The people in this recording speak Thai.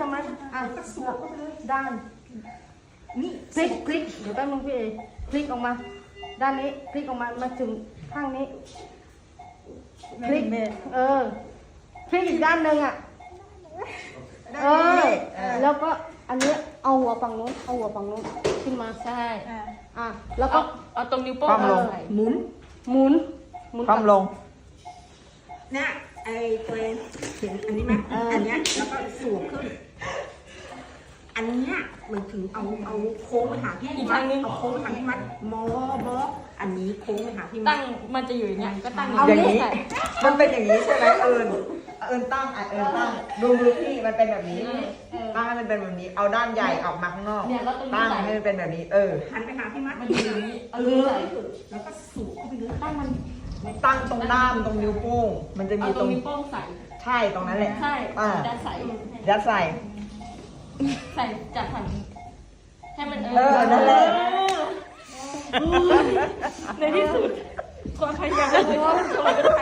ช่ไหมอ่ะสวมเข้าไปเลยด้านนี่พลิกเดี๋ยวแป๊บนึงพี่เอพลิกออกมาด้านนี้พลิกออกมาถึงข้างนี้พลิกพลิกอีกด้านหนึ่งอ่ะแล้วก็อันนี้เอาหัวฝั่งนู้นขึ้นมาใช่แล้วก็เอาตรงนิ้วโป้งหมุนความลงเนี่ยไอ้ตัวเห็นอันนี้ไหมอันเนี้ยแล้วก็สวมขึ้นอันเนี้ยมันถึงเอาโค้งไปหาพี่มัดเอาโค้งไปหาพี่มัดมออันนี้โค้งไปหาพี่มัดตั้งมันจะอยู่อย่างนี้ก็ตั้งอย่างนี้มันเป็นอย่างนี้ใช่ไหมเอิญตั้งดูพี่มันเป็นแบบนี้ตั้งให้มันเป็นแบบนี้เอาด้านใหญ่ออกมาข้างนอกตั้งให้มันเป็นแบบนี้หันไปหาพี่มัดมันอยู่อย่างนี้แล้วก็สวมเข้าไปเลยตั้งตรงด้ามตรงนิ้วโป้งมันจะมีตรงนิ้วโป้งใส่ใช่ตรงนั้นแหละใช่ยัดใส่จากฝั่งให้มันนั่นแหละในที่สุดความพยายามของเรา